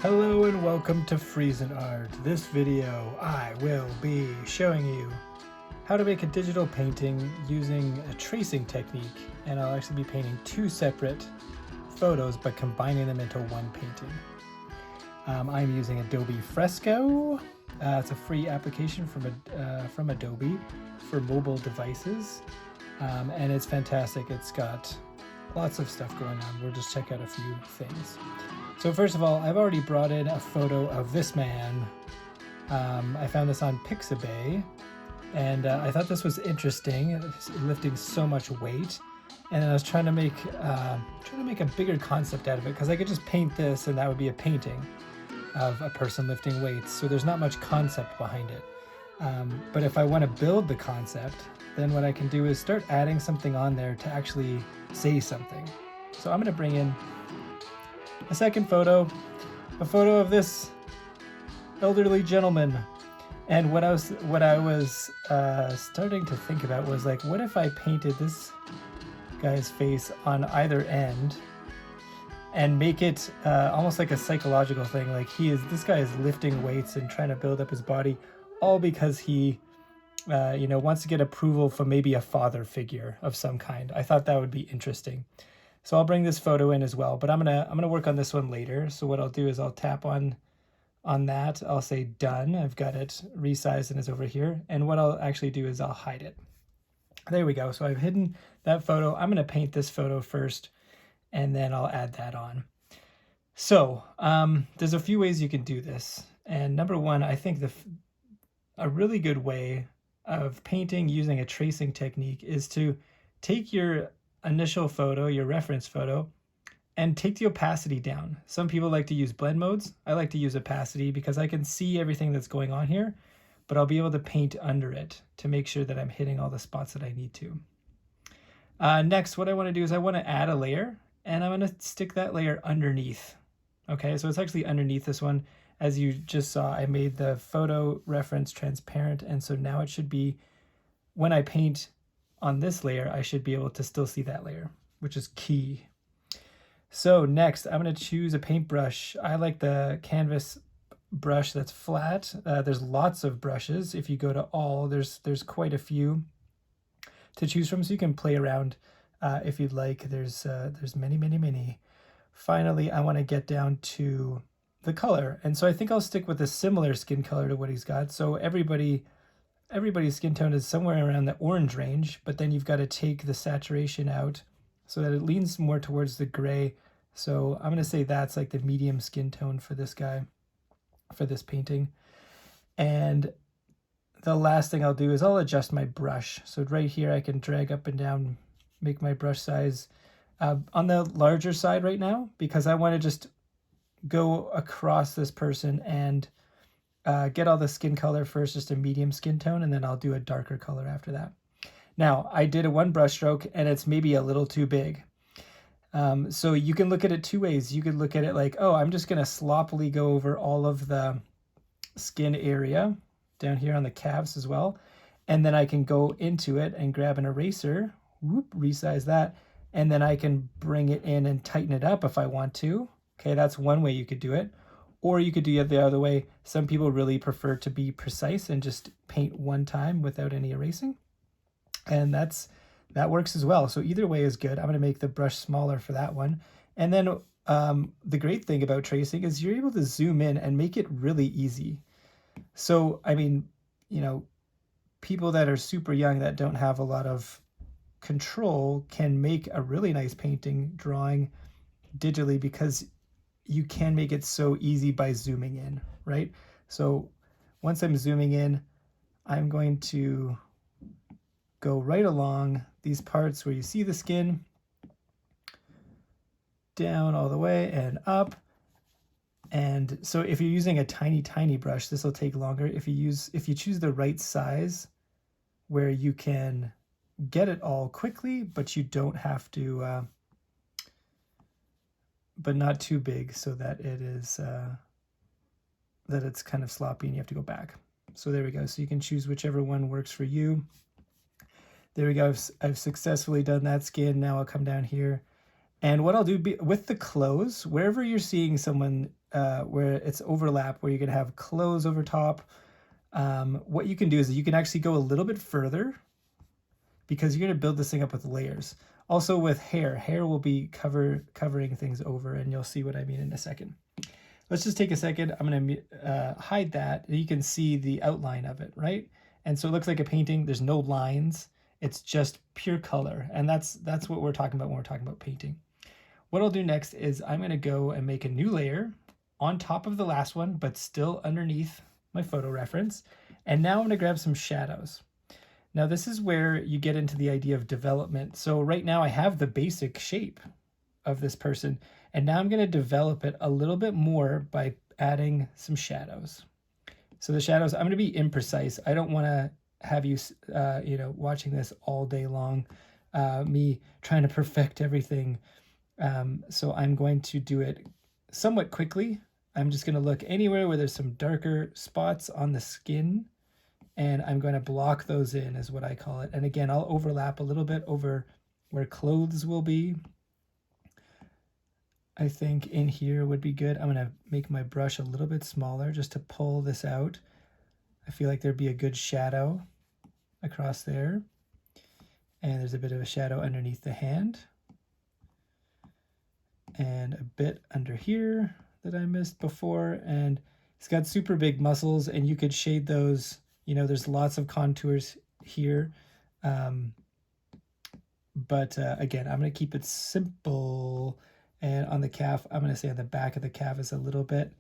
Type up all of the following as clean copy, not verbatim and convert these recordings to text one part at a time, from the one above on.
Hello and welcome to Friesen Art. This video I will be showing you how to make a digital painting using a tracing technique, and I'll actually be painting two separate photos but combining them into one painting. I'm using Adobe Fresco. It's a free application from Adobe for mobile devices, and it's fantastic. It's got lots of stuff going on. We'll just check out a few things. So first of all, I've already brought in a photo of this man. I found this on Pixabay, and I thought this was interesting. It's lifting so much weight, and then I was trying to make a bigger concept out of it, because I could just paint this and that would be a painting of a person lifting weights. So there's not much concept behind it. But if I want to build the concept, then what I can do is start adding something on there to actually say something. So I'm going to bring in a second photo, a photo of this elderly gentleman. And what I was starting to think about was, like, what if I painted this guy's face on either end and make it almost like a psychological thing. Like, this guy is lifting weights and trying to build up his body, all because he wants to get approval from maybe a father figure of some kind. I thought that would be interesting. So I'll bring this photo in as well, but I'm gonna work on this one later. So what I'll do is I'll tap on that. I'll say done. I've got it resized and it's over here. And what I'll actually do is I'll hide it. There we go. So I've hidden that photo. I'm gonna paint this photo first, and then I'll add that on. So there's a few ways you can do this. And number one, I think a really good way of painting using a tracing technique is to take your initial photo, your reference photo, and take the opacity down. Some people like to use blend modes. I like to use opacity because I can see everything that's going on here, but I'll be able to paint under it to make sure that I'm hitting all the spots that I need to. Next, what I want to do is I want to add a layer, and I'm going to stick that layer underneath. Okay, so it's actually underneath this one. As you just saw, I made the photo reference transparent, and so now it should be, when I paint on this layer, I should be able to still see that layer, which is key. So next, I'm going to choose a paintbrush. I like the canvas brush that's flat. There's lots of brushes. If you go to all, there's quite a few to choose from, so you can play around if you'd like. There's many. Finally, I want to get down to the color, and so I think I'll stick with a similar skin color to what he's got. So everybody's skin tone is somewhere around the orange range, but then you've got to take the saturation out so that it leans more towards the gray. So I'm going to say that's like the medium skin tone for this guy, for this painting. And the last thing I'll do is I'll adjust my brush. So right here I can drag up and down, make my brush size on the larger side right now, because I want to just go across this person and get all the skin color first, just a medium skin tone, and then I'll do a darker color after that. Now, I did a one brush stroke, and it's maybe a little too big. So you can look at it two ways. You could look at it like, oh, I'm just going to sloppily go over all of the skin area down here on the calves as well. And then I can go into it and grab an eraser, resize that, and then I can bring it in and tighten it up if I want to. Okay, that's one way you could do it. Or you could do it the other way. Some people really prefer to be precise and just paint one time without any erasing. And that works as well. So either way is good. I'm going to make the brush smaller for that one. And then the great thing about tracing is you're able to zoom in and make it really easy. So, I mean, people that are super young that don't have a lot of control can make a really nice painting, drawing digitally, because you can make it so easy by zooming in, right? So once I'm zooming in, I'm going to go right along these parts where you see the skin, down all the way and up. And so if you're using a tiny brush, this will take longer. If you choose the right size where you can get it all quickly, but you don't have to, but not too big so that it is that it's kind of sloppy and you have to go back. So there we go. So you can choose whichever one works for you. There we go. I've successfully done that skin. Now I'll come down here, and what I'll do with the clothes, wherever you're seeing someone where it's overlap, where you're going to have clothes over top. What you can do is you can actually go a little bit further because you're going to build this thing up with layers. Also with hair will be covering things over, and you'll see what I mean in a second. Let's just take a second. I'm going to hide that. You can see the outline of it, right? And so it looks like a painting. There's no lines. It's just pure color. And that's what we're talking about when we're talking about painting. What I'll do next is I'm going to go and make a new layer on top of the last one, but still underneath my photo reference. And now I'm going to grab some shadows. Now this is where you get into the idea of development. So right now I have the basic shape of this person, and now I'm going to develop it a little bit more by adding some shadows. So the shadows, I'm going to be imprecise. I don't want to have you, watching this all day long, me trying to perfect everything. So I'm going to do it somewhat quickly. I'm just going to look anywhere where there's some darker spots on the skin, and I'm going to block those in, is what I call it. And again, I'll overlap a little bit over where clothes will be. I think in here would be good. I'm going to make my brush a little bit smaller just to pull this out. I feel like there'd be a good shadow across there. And there's a bit of a shadow underneath the hand. And a bit under here that I missed before. And he's got super big muscles, and you could shade those. There's lots of contours here. But again, I'm going to keep it simple. And on the calf, I'm going to say on the back of the calf is a little bit.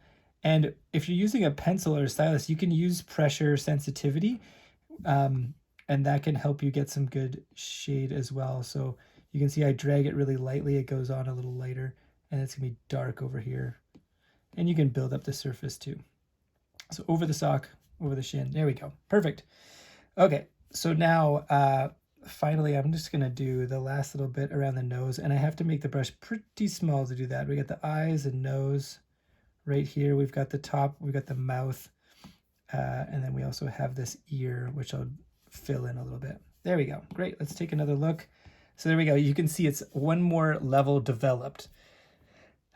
And if you're using a pencil or a stylus, you can use pressure sensitivity. And that can help you get some good shade as well. So you can see I drag it really lightly. It goes on a little lighter, and it's going to be dark over here. And you can build up the surface too. So over the sock, over the shin. There we go. Perfect. Okay, so now finally I'm just going to do the last little bit around the nose, and I have to make the brush pretty small to do that. We got the eyes and nose right here. We've got the top, we've got the mouth, and then we also have this ear, which I'll fill in a little bit. There we go. Great. Let's take another look. So there we go. You can see it's one more level developed.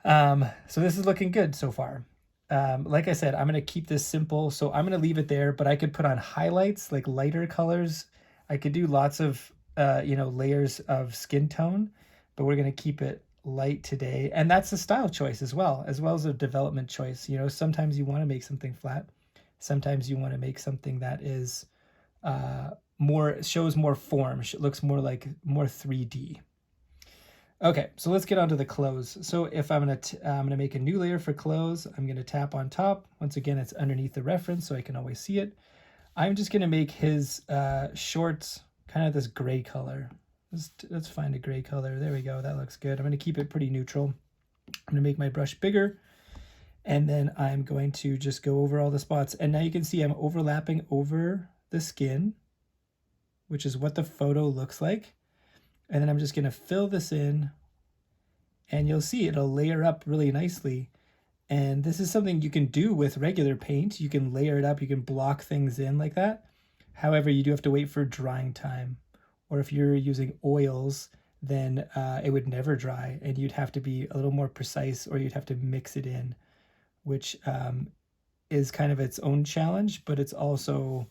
So this is looking good so far. Like I said, I'm going to keep this simple, so I'm going to leave it there, but I could put on highlights, like lighter colors. I could do lots of, layers of skin tone, but we're going to keep it light today. And that's a style choice as well as a development choice. Sometimes you want to make something flat. Sometimes you want to make something that is shows more form, looks more 3D. Okay, so let's get on to the clothes. So if I'm gonna make a new layer for clothes, I'm gonna tap on top. Once again, it's underneath the reference, so I can always see it. I'm just gonna make his shorts kind of this gray color. Let's find a gray color. There we go. That looks good. I'm gonna keep it pretty neutral. I'm gonna make my brush bigger, and then I'm going to just go over all the spots. And now you can see I'm overlapping over the skin, which is what the photo looks like. And then I'm just going to fill this in, and you'll see it'll layer up really nicely. And this is something you can do with regular paint. You can layer it up, you can block things in like that. However, you do have to wait for drying time. Or if you're using oils, then it would never dry, and you'd have to be a little more precise, or you'd have to mix it in, which is kind of its own challenge, but it's also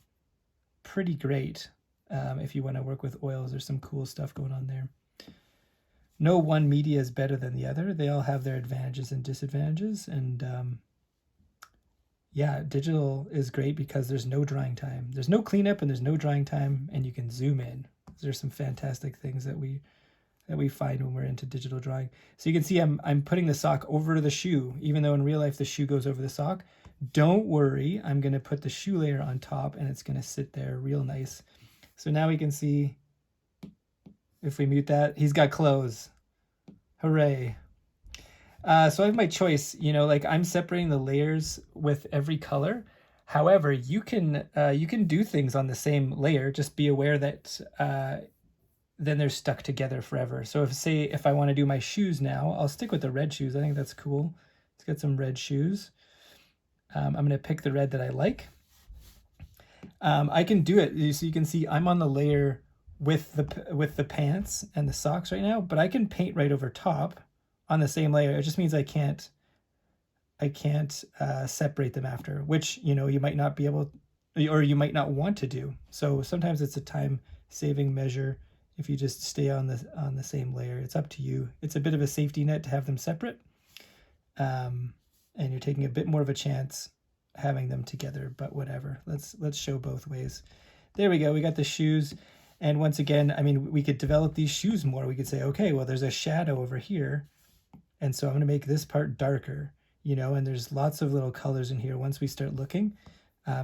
pretty great. If you want to work with oils, there's some cool stuff going on there. No one media is better than the other. They all have their advantages and disadvantages. And yeah, digital is great because there's no drying time. There's no cleanup and there's no drying time, and you can zoom in. There's some fantastic things that we find when we're into digital drawing. So you can see I'm putting the sock over the shoe, even though in real life the shoe goes over the sock. Don't worry, I'm going to put the shoe layer on top, and it's going to sit there real nice. So now we can see, if we mute that, he's got clothes. Hooray. So I have my choice, I'm separating the layers with every color. However, you can do things on the same layer. Just be aware that then they're stuck together forever. So if I want to do my shoes now, I'll stick with the red shoes. I think that's cool. Let's get some red shoes. I'm going to pick the red that I like. I can do it, so you can see I'm on the layer with the pants and the socks right now, but I can paint right over top on the same layer. It just means I can't separate them after, which, you know, you might not be able, or you might not want to do. So sometimes it's a time saving measure if you just stay on the same layer. It's up to you. It's a bit of a safety net to have them separate, and you're taking a bit more of a chance having them together, but whatever. Let's show both ways. There we go. We got the shoes. And once again, I mean, we could develop these shoes more. We could say, okay, well, there's a shadow over here, and so I'm going to make this part darker, you know, and there's lots of little colors in here once we start looking.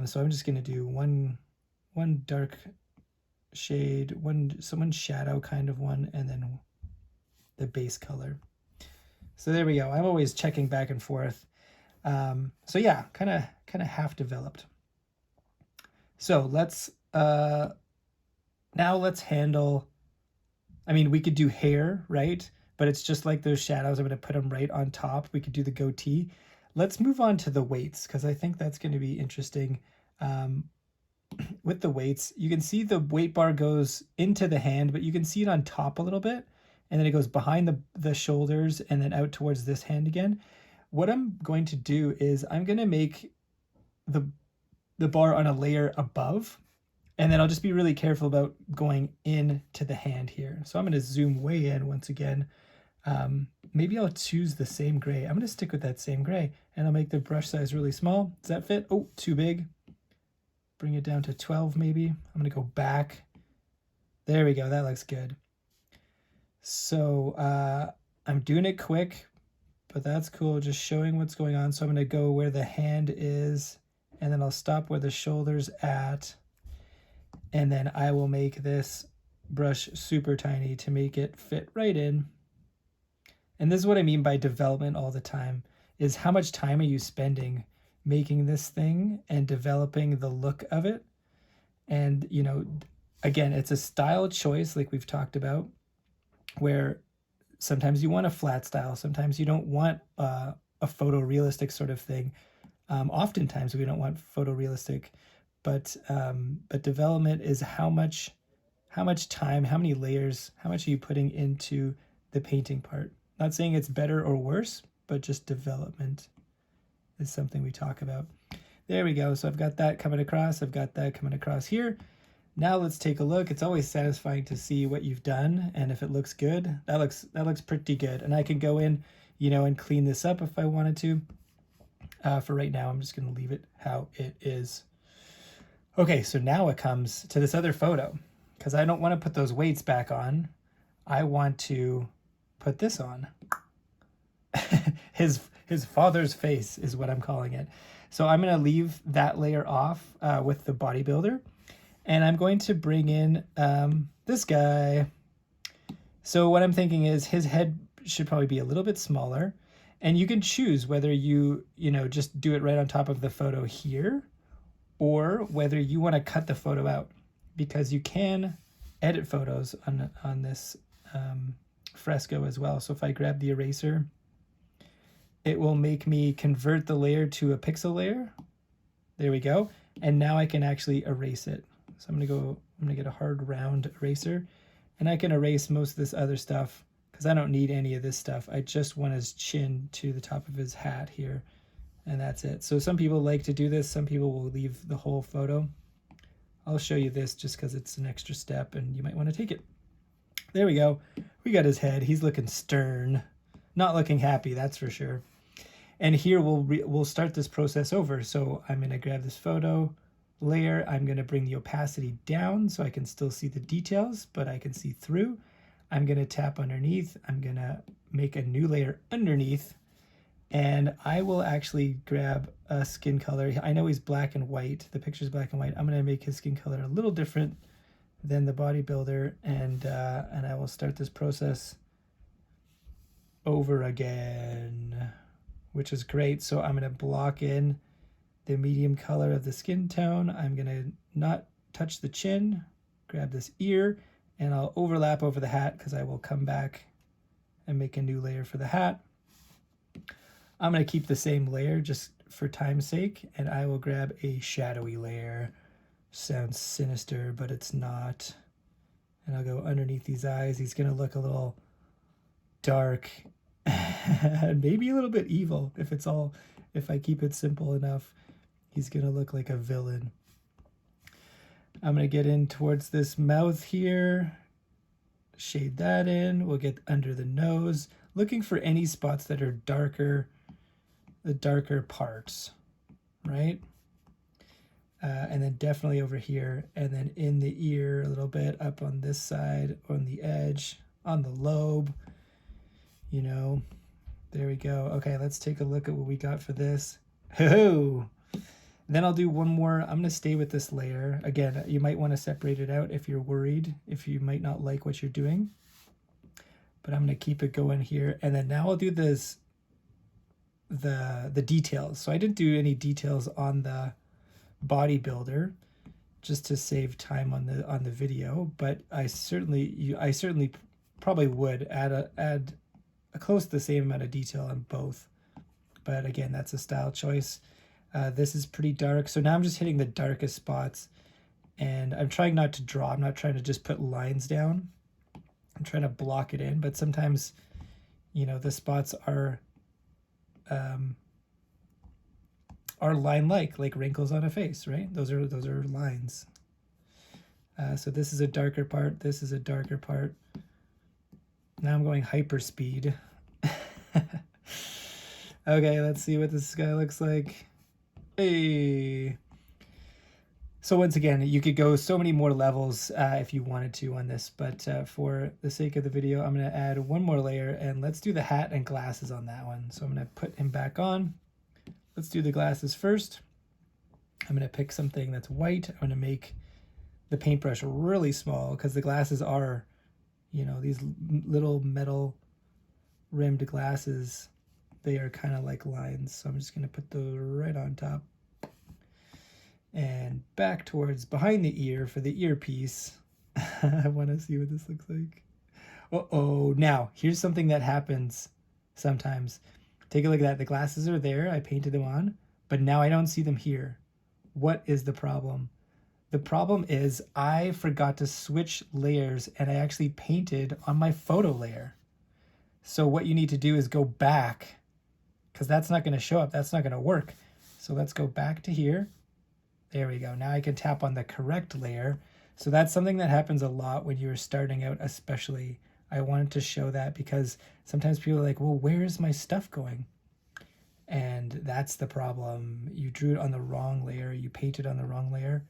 So I'm just going to do one dark shade, one shadow kind of one, and then the base color. So there we go. I'm always checking back and forth. So yeah, kind of half developed. So let's now let's handle, I mean, we could do hair, right? But it's just like those shadows. I'm going to put them right on top. We could do the goatee. Let's move on to the weights, because I think that's going to be interesting. With the weights, you can see the weight bar goes into the hand, but you can see it on top a little bit, and then it goes behind the shoulders and then out towards this hand again. What I'm going to do is I'm going to make the bar on a layer above, and then I'll just be really careful about going into the hand here. So I'm going to zoom way in once again. Maybe I'll choose the same gray. I'm going to stick with that same gray, and I'll make the brush size really small. Does that fit? Oh, too big. Bring it down to 12 maybe. I'm going to go back. There we go. That looks good. So I'm doing it quick, but that's cool. Just showing what's going on. So I'm going to go where the hand is, and then I'll stop where the shoulder's at. And then I will make this brush super tiny to make it fit right in. And this is what I mean by development all the time, is how much time are you spending making this thing and developing the look of it. And, you know, again, it's a style choice like we've talked about, where sometimes you want a flat style, sometimes you don't want a photorealistic sort of thing. Oftentimes we don't want photorealistic, but development is how much time, how many layers, how much are you putting into the painting part. Not saying it's better or worse, but just development is something we talk about. There we go. So I've got that coming across. I've got that coming across here. Now let's take a look. It's always satisfying to see what you've done, and if it looks good, that looks pretty good. And I can go in, you know, and clean this up if I wanted to. For right now, I'm just going to leave it how it is. Okay, so now it comes to this other photo, because I don't want to put those weights back on. I want to put this on. his father's face is what I'm calling it. So I'm going to leave that layer off with the bodybuilder, and I'm going to bring in this guy. So what I'm thinking is his head should probably be a little bit smaller, and you can choose whether you just do it right on top of the photo here, or whether you want to cut the photo out, because you can edit photos on this fresco as well. So if I grab the eraser, it will make me convert the layer to a pixel layer. There we go. And now I can actually erase it. So I'm gonna get a hard round eraser, and I can erase most of this other stuff because I don't need any of this stuff. I just want his chin to the top of his hat here, and that's it. So some people like to do this. Some people will leave the whole photo. I'll show you this just because it's an extra step and you might want to take it. There we go. We got his head. He's looking stern, not looking happy, that's for sure. And here we'll start this process over. So I'm going to grab this photo layer. I'm going to bring the opacity down so I can still see the details, but I can see through. I'm going to tap underneath. I'm going to make a new layer underneath, and I will actually grab a skin color. I know he's black and white. The picture's black and white. I'm going to make his skin color a little different than the bodybuilder, and I will start this process over again, which is great. So I'm going to block in the medium color of the skin tone. I'm going to not touch the chin, grab this ear, and I'll overlap over the hat because I will come back and make a new layer for the hat. I'm going to keep the same layer just for time's sake, and I will grab a shadowy layer. Sounds sinister, but it's not. And I'll go underneath these eyes. He's going to look a little dark and maybe a little bit evil if it's all if I keep it simple enough, he's gonna look like a villain. I'm gonna get in towards this mouth here, shade that in. We'll get under the nose, looking for any spots that are darker, the darker parts, right? And then definitely over here, and then in the ear a little bit, up on this side, on the edge, on the lobe, you know. There we go. Okay, let's take a look at what we got for this. Ho-ho! Then I'll do one more. I'm going to stay with this layer. Again, you might want to separate it out if you're worried, if you might not like what you're doing. But I'm going to keep it going here. And then now I'll do this, the details. So I didn't do any details on the bodybuilder just to save time on the video, but I certainly probably would add a close to the same amount of detail on both. But again, that's a style choice. This is pretty dark, so now I'm just hitting the darkest spots, and I'm trying not to draw. I'm not trying to just put lines down. I'm trying to block it in, but sometimes, you know, the spots are line-like wrinkles on a face, right? Those are lines. So this is a darker part. This is a darker part. Now I'm going hyper speed. Okay, let's see what this guy looks like. Hey. So once again, you could go so many more levels if you wanted to on this, but for the sake of the video, I'm going to add one more layer, and let's do the hat and glasses on that one. So I'm going to put him back on. Let's do the glasses first. I'm going to pick something that's white. I'm going to make the paintbrush really small because the glasses are, you know, these little metal rimmed glasses. They are kind of like lines. So I'm just going to put those right on top. And back towards behind the ear for the earpiece. I want to see what this looks like. Uh-oh. Now, here's something that happens sometimes. Take a look at that. The glasses are there. I painted them on, but now I don't see them here. What is the problem? The problem is I forgot to switch layers, and I actually painted on my photo layer. So what you need to do is go back, because that's not going to show up. That's not going to work. So let's go back to here. There we go. Now I can tap on the correct layer. So that's something that happens a lot when you're starting out, especially. I wanted to show that because sometimes people are like, well, where's my stuff going? And that's the problem. You drew it on the wrong layer. You painted on the wrong layer.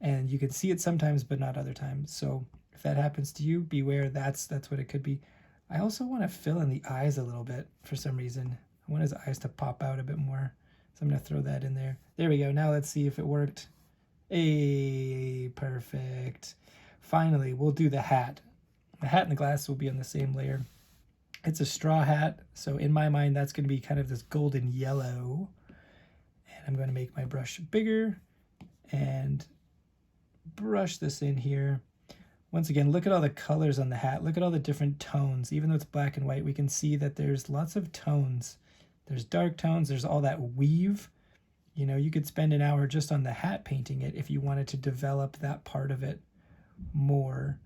And you can see it sometimes, but not other times. So if that happens to you, beware. That's what it could be. I also want to fill in the eyes a little bit for some reason. I want his eyes to pop out a bit more. So I'm going to throw that in there. There we go. Now let's see if it worked. Hey, perfect. Finally, we'll do the hat. The hat and the glass will be on the same layer. It's a straw hat, so in my mind, that's going to be kind of this golden yellow. And I'm going to make my brush bigger and brush this in here. Once again, look at all the colors on the hat. Look at all the different tones. Even though it's black and white, we can see that there's lots of tones. There's dark tones. There's all that weave. You know, you could spend an hour just on the hat painting it if you wanted to develop that part of it more.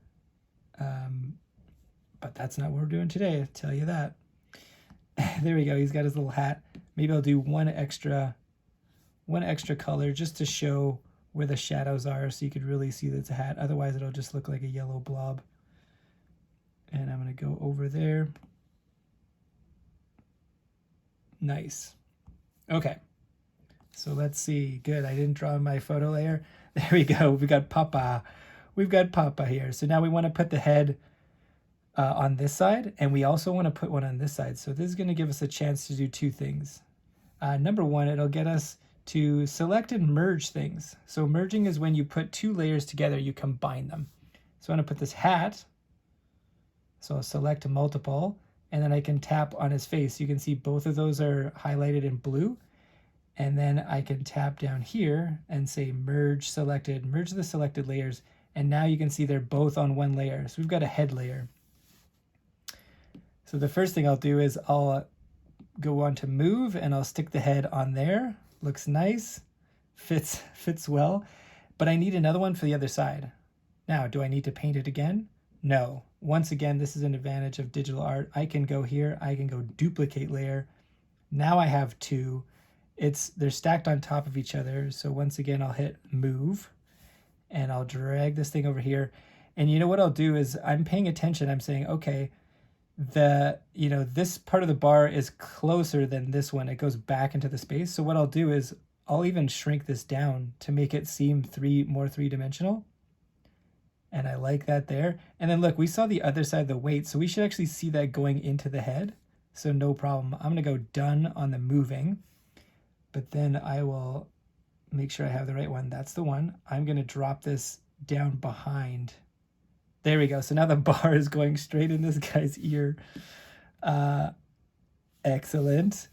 But that's not what we're doing today, I'll tell you that. There we go. He's got his little hat. Maybe I'll do one extra color just to show where the shadows are so you could really see that it's a hat. Otherwise, it'll just look like a yellow blob. And I'm going to go over there. Nice. Okay. So let's see. Good. I didn't draw my photo layer. There we go. We got Papa. We've got Papa here. So now we want to put the head on this side, and we also want to put one on this side. So this is going to give us a chance to do two things. Number one, it'll get us to select and merge things. So merging is when you put two layers together, you combine them. So I want to put this hat. So I'll select multiple, and then I can tap on his face. You can see both of those are highlighted in blue. And then I can tap down here and say merge selected, merge the selected layers. And now you can see they're both on one layer. So we've got a head layer. So the first thing I'll do is I'll go on to move, and I'll stick the head on there. Looks nice, fits well, but I need another one for the other side. Now, do I need to paint it again? No. Once again, this is an advantage of digital art. I can go here, I can go duplicate layer. Now I have two, they're stacked on top of each other. So once again, I'll hit move and I'll drag this thing over here. And you know what I'll do is I'm paying attention. I'm saying, okay, this part of the bar is closer than this one. It goes back into the space. So what I'll do is I'll even shrink this down to make it seem more three-dimensional. And I like that there. And then look, we saw the other side of the weight, so we should actually see that going into the head. So no problem. I'm gonna go done on the moving, but then I will make sure I have the right one. That's the one. I'm gonna drop this down behind. There we go. So now the bar is going straight in this guy's ear. Excellent.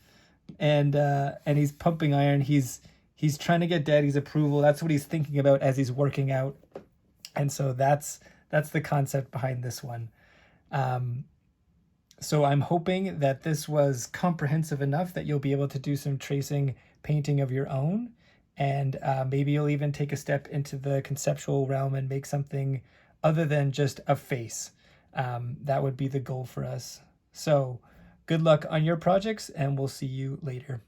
And he's pumping iron. He's trying to get daddy's approval. That's what he's thinking about as he's working out. And so that's the concept behind this one. So I'm hoping that this was comprehensive enough that you'll be able to do some tracing painting of your own. And maybe you'll even take a step into the conceptual realm and make something other than just a face. That would be the goal for us. So good luck on your projects, and we'll see you later.